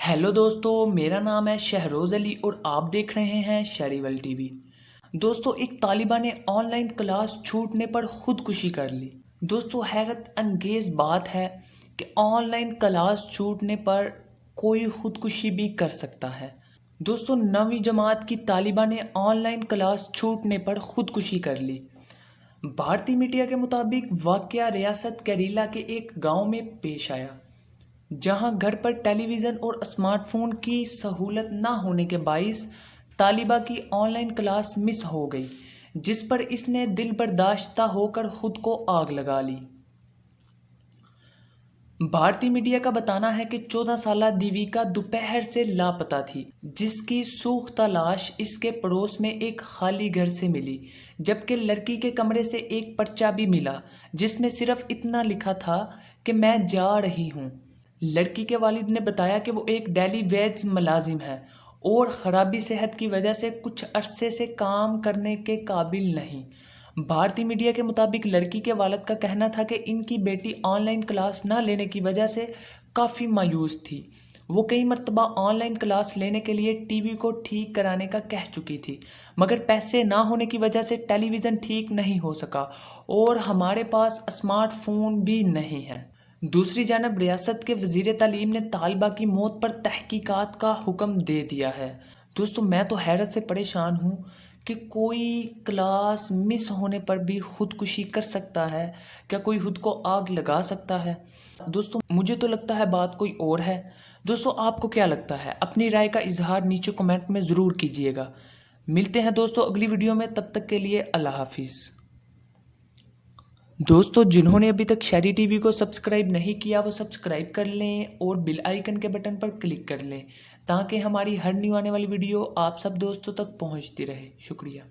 Hello दोस्तों, मेरा नाम है शहरोज़ अली और आप देख रहे हैं शहरीवल टीवी। दोस्तों, एक तालिबा ने ऑनलाइन क्लास छूटने पर खुदकुशी कर ली। दोस्तों, हैरत अंगेज बात है कि ऑनलाइन क्लास छूटने पर कोई खुदकुशी भी कर सकता है। दोस्तों, 9वीं जमात की तालिबा ने ऑनलाइन क्लास छूटने पर खुदकुशी कर ली। भारतीय मीडिया के मुताबिक वाकया रियासत केरला के एक गांव में पेश आया, जहां घर पर टेलीविज़न और स्मार्टफोन की सहूलत न होने के बाइस तालिबा की ऑनलाइन क्लास मिस हो गई, जिस पर इसने दिल बर्दाश्ता होकर खुद को आग लगा ली। भारतीय मीडिया का बताना है कि 14 साला दीविका दोपहर से लापता थी, जिसकी सूखता लाश इसके पड़ोस में एक खाली घर से मिली, जबकि लड़की के कमरे से एक पर्चा भी मिला जिसमें सिर्फ इतना लिखा था कि मैं जा रही हूँ। लड़की के वालिद ने बताया कि वो एक डेली वेज मुलाजिम है और ख़राबी सेहत की वजह से कुछ अरसे से काम करने के काबिल नहीं। भारतीय मीडिया के मुताबिक लड़की के वालिद का कहना था कि इनकी बेटी ऑनलाइन क्लास ना लेने की वजह से काफ़ी मायूस थी। वो कई मरतबा ऑनलाइन क्लास लेने के लिए टीवी को ठीक कराने का कह चुकी थी, मगर पैसे ना होने की वजह से टेलीविज़न ठीक नहीं हो सका और हमारे पास स्मार्टफोन भी नहीं है। दूसरी जानब रियासत के वज़ीर तालीम ने तालिबा की मौत पर तहकीकात का हुक्म दे दिया है। दोस्तों, मैं तो हैरत से परेशान हूँ कि कोई क्लास मिस होने पर भी खुदकुशी कर सकता है। क्या कोई खुद को आग लगा सकता है? दोस्तों, मुझे तो लगता है बात कोई और है। दोस्तों, आपको क्या लगता है? अपनी राय का इजहार नीचे कमेंट में ज़रूर कीजिएगा। मिलते हैं दोस्तों अगली वीडियो में, तब तक के लिए अल्लाह हाफिज़। दोस्तों, जिन्होंने अभी तक शहरी टीवी को सब्सक्राइब नहीं किया वो सब्सक्राइब कर लें और बेल आइकन के बटन पर क्लिक कर लें, ताकि हमारी हर न्यू आने वाली वीडियो आप सब दोस्तों तक पहुंचती रहे। शुक्रिया।